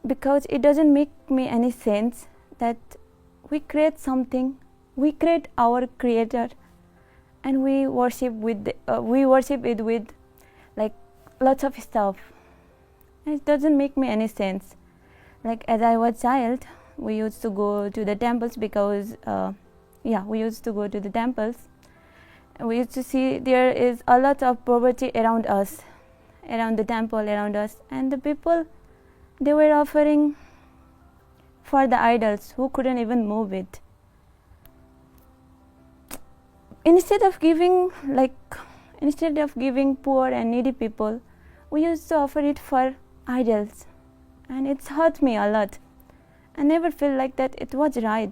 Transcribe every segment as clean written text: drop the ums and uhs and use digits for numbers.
because it doesn't make me any sense that we create something, we create our creator, and we worship it with like lots of stuff. And it doesn't make me any sense. Like as I was child, we used to go to the temples because we used to go to the temples. We used to see there is a lot of poverty around us, around the temple, around us, and the people, they were offering for the idols who couldn't even move it. Instead of giving poor and needy people, we used to offer it for idols, and it's hurt me a lot. I never feel like that it was right.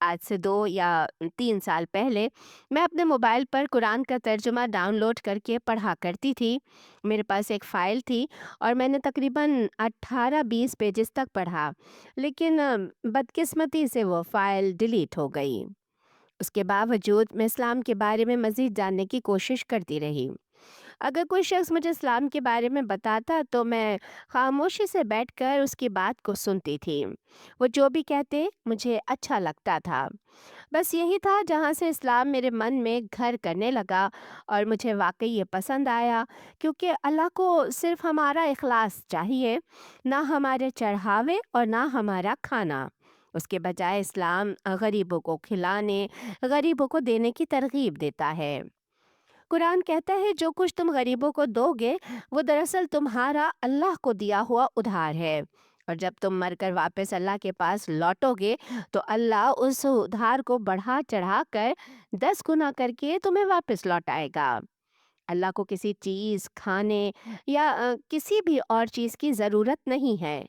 آج سے 2 یا 3 سال پہلے میں اپنے mobile پر قرآن کا ترجمہ down load کر کے پڑھا کرتی تھی۔ میرے پاس ایک فائل تھی اور میں نے تقریباً 18-20 پیجز تک پڑھا، لیکن بدقسمتی سے وہ فائل ڈیلیٹ ہو گئی۔ اس کے باوجود میں اسلام کے بارے میں مزید جاننے کی کوشش کرتی رہی۔ اگر کوئی شخص مجھے اسلام کے بارے میں بتاتا تو میں خاموشی سے بیٹھ کر اس کی بات کو سنتی تھی۔ وہ جو بھی کہتے مجھے اچھا لگتا تھا۔ بس یہی تھا جہاں سے اسلام میرے من میں گھر کرنے لگا، اور مجھے واقعی یہ پسند آیا، کیونکہ اللہ کو صرف ہمارا اخلاص چاہیے، نہ ہمارے چڑھاوے اور نہ ہمارا کھانا۔ اس کے بجائے اسلام غریبوں کو کھلانے، غریبوں کو دینے کی ترغیب دیتا ہے۔ قرآن کہتا ہے جو کچھ تم غریبوں کو دو گے وہ دراصل تمہارا اللہ کو دیا ہوا ادھار ہے، اور جب تم مر کر واپس اللہ کے پاس لوٹو گے تو اللہ اس ادھار کو بڑھا چڑھا کر 10 گنا کر کے تمہیں واپس لوٹائے گا۔ اللہ کو کسی چیز، کھانے یا کسی بھی اور چیز کی ضرورت نہیں ہے،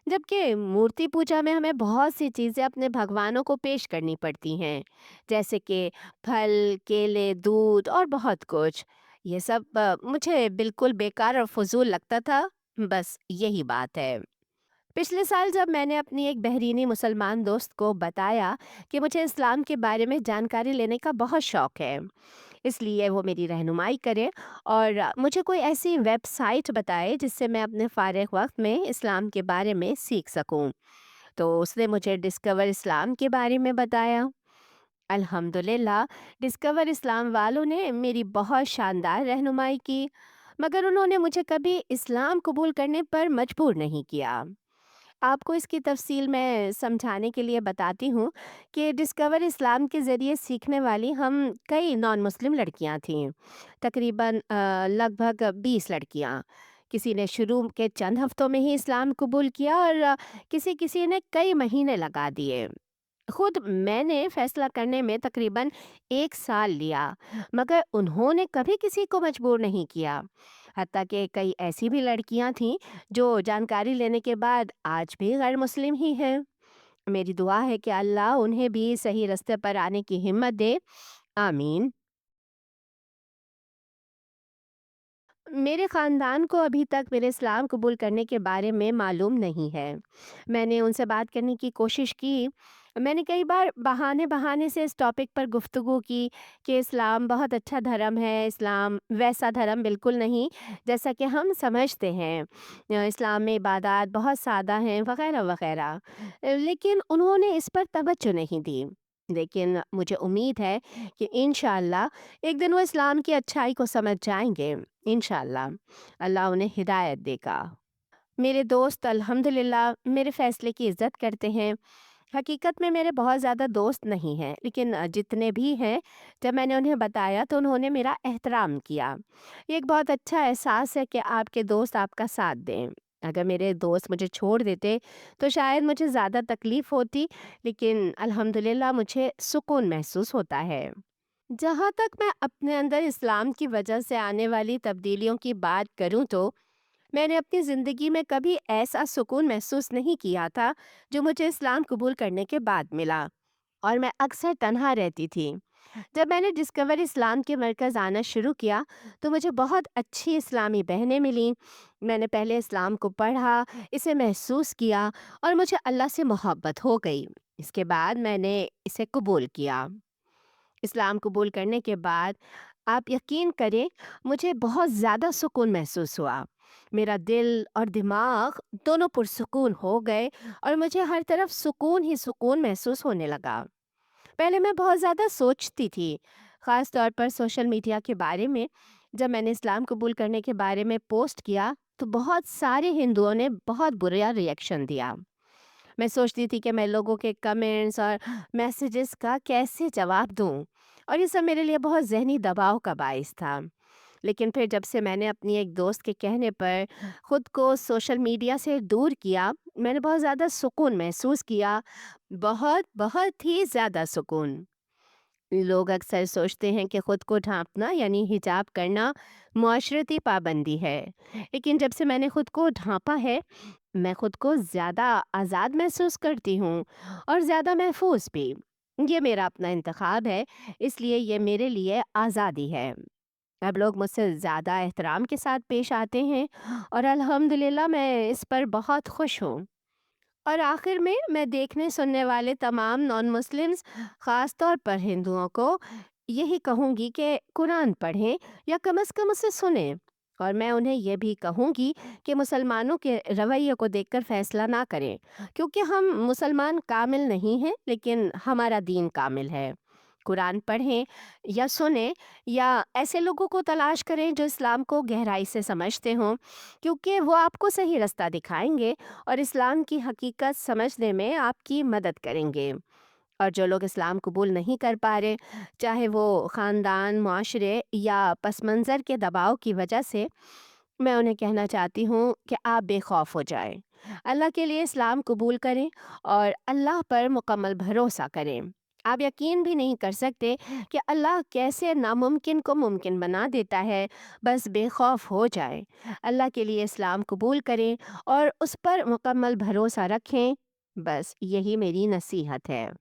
جبکہ مورتی پوجا میں ہمیں بہت سی چیزیں اپنے بھگوانوں کو پیش کرنی پڑتی ہیں، جیسے کہ پھل، کیلے، دودھ اور بہت کچھ۔ یہ سب مجھے بالکل بیکار اور فضول لگتا تھا۔ بس یہی بات ہے۔ پچھلے سال جب میں نے اپنی ایک بحرینی مسلمان دوست کو بتایا کہ مجھے اسلام کے بارے میں جانکاری لینے کا بہت شوق ہے، اس لیے وہ میری رہنمائی کرے اور مجھے کوئی ایسی ویب سائٹ بتائے جس سے میں اپنے فارغ وقت میں اسلام کے بارے میں سیکھ سکوں، تو اس نے مجھے ڈسکور اسلام کے بارے میں بتایا۔ الحمدللہ ڈسکور اسلام والوں نے میری بہت شاندار رہنمائی کی، مگر انہوں نے مجھے کبھی اسلام قبول کرنے پر مجبور نہیں کیا۔ آپ کو اس کی تفصیل میں سمجھانے کے لیے بتاتی ہوں کہ ڈسکور اسلام کے ذریعے سیکھنے والی ہم کئی نان مسلم لڑکیاں تھیں، تقریباً لگ بھگ 20 لڑکیاں۔ کسی نے شروع کے چند ہفتوں میں ہی اسلام قبول کیا، اور کسی نے کئی مہینے لگا دیے۔ خود میں نے فیصلہ کرنے میں تقریباً 1 سال لیا، مگر انہوں نے کبھی کسی کو مجبور نہیں کیا۔ حتیٰ کہ کئی ایسی بھی لڑکیاں تھیں جو جانکاری لینے کے بعد آج بھی غیر مسلم ہی ہیں۔ میری دعا ہے کہ اللہ انہیں بھی صحیح رستے پر آنے کی ہمت دے، آمین۔ میرے خاندان کو ابھی تک میرے اسلام قبول کرنے کے بارے میں معلوم نہیں ہے۔ میں نے ان سے بات کرنے کی کوشش کی۔ میں نے کئی بار بہانے سے اس ٹاپک پر گفتگو کی کہ اسلام بہت اچھا دھرم ہے، اسلام ویسا دھرم بالکل نہیں جیسا کہ ہم سمجھتے ہیں، اسلام میں عبادات بہت سادہ ہیں وغیرہ وغیرہ، لیکن انہوں نے اس پر توجہ نہیں دی۔ لیکن مجھے امید ہے کہ انشاءاللہ ایک دن وہ اسلام کی اچھائی کو سمجھ جائیں گے۔ انشاءاللہ اللہ انہیں ہدایت دے گا۔ میرے دوست الحمدللہ میرے فیصلے کی عزت کرتے ہیں۔ حقیقت میں میرے بہت زیادہ دوست نہیں ہیں، لیکن جتنے بھی ہیں جب میں نے انہیں بتایا تو انہوں نے میرا احترام کیا۔ یہ ایک بہت اچھا احساس ہے کہ آپ کے دوست آپ کا ساتھ دیں۔ اگر میرے دوست مجھے چھوڑ دیتے تو شاید مجھے زیادہ تکلیف ہوتی، لیکن الحمدللہ مجھے سکون محسوس ہوتا ہے۔ جہاں تک میں اپنے اندر اسلام کی وجہ سے آنے والی تبدیلیوں کی بات کروں تو میں نے اپنی زندگی میں کبھی ایسا سکون محسوس نہیں کیا تھا جو مجھے اسلام قبول کرنے کے بعد ملا، اور میں اکثر تنہا رہتی تھی۔ جب میں نے ڈسکور اسلام کے مرکز آنا شروع کیا تو مجھے بہت اچھی اسلامی بہنیں ملیں۔ میں نے پہلے اسلام کو پڑھا، اسے محسوس کیا، اور مجھے اللہ سے محبت ہو گئی۔ اس کے بعد میں نے اسے قبول کیا۔ اسلام قبول کرنے کے بعد آپ یقین کریں مجھے بہت زیادہ سکون محسوس ہوا۔ میرا دل اور دماغ دونوں پرسکون ہو گئے، اور مجھے ہر طرف سکون ہی سکون محسوس ہونے لگا۔ پہلے میں بہت زیادہ سوچتی تھی، خاص طور پر سوشل میڈیا کے بارے میں۔ جب میں نے اسلام قبول کرنے کے بارے میں پوسٹ کیا تو بہت سارے ہندوؤں نے بہت برا ریئیکشن دیا۔ میں سوچتی تھی کہ میں لوگوں کے کمنٹس اور میسیجز کا کیسے جواب دوں، اور یہ سب میرے لیے بہت ذہنی دباؤ کا باعث تھا۔ لیکن پھر جب سے میں نے اپنی ایک دوست کے کہنے پر خود کو سوشل میڈیا سے دور کیا، میں نے بہت زیادہ سکون محسوس کیا، بہت بہت ہی زیادہ سکون۔ لوگ اکثر سوچتے ہیں کہ خود کو ڈھانپنا یعنی حجاب کرنا معاشرتی پابندی ہے، لیکن جب سے میں نے خود کو ڈھانپا ہے میں خود کو زیادہ آزاد محسوس کرتی ہوں، اور زیادہ محفوظ بھی۔ یہ میرا اپنا انتخاب ہے، اس لیے یہ میرے لیے آزادی ہے۔ اب لوگ مجھ سے زیادہ احترام کے ساتھ پیش آتے ہیں اور الحمدللہ میں اس پر بہت خوش ہوں۔ اور آخر میں دیکھنے سننے والے تمام نان مسلمز، خاص طور پر ہندوؤں کو یہی کہوں گی کہ قرآن پڑھیں یا کم از کم اسے سنیں۔ اور میں انہیں یہ بھی کہوں گی کہ مسلمانوں کے رویے کو دیکھ کر فیصلہ نہ کریں، کیونکہ ہم مسلمان کامل نہیں ہیں لیکن ہمارا دین کامل ہے۔ قرآن پڑھیں یا سنیں یا ایسے لوگوں کو تلاش کریں جو اسلام کو گہرائی سے سمجھتے ہوں، کیونکہ وہ آپ کو صحیح رستہ دکھائیں گے اور اسلام کی حقیقت سمجھنے میں آپ کی مدد کریں گے۔ اور جو لوگ اسلام قبول نہیں کر پا رہے، چاہے وہ خاندان، معاشرے یا پس منظر کے دباؤ کی وجہ سے، میں انہیں کہنا چاہتی ہوں کہ آپ بے خوف ہو جائیں، اللہ کے لیے اسلام قبول کریں اور اللہ پر مکمل بھروسہ کریں۔ آپ یقین بھی نہیں کر سکتے کہ اللہ کیسے ناممکن کو ممکن بنا دیتا ہے۔ بس بے خوف ہو جائیں، اللہ کے لیے اسلام قبول کریں اور اس پر مکمل بھروسہ رکھیں۔ بس یہی میری نصیحت ہے۔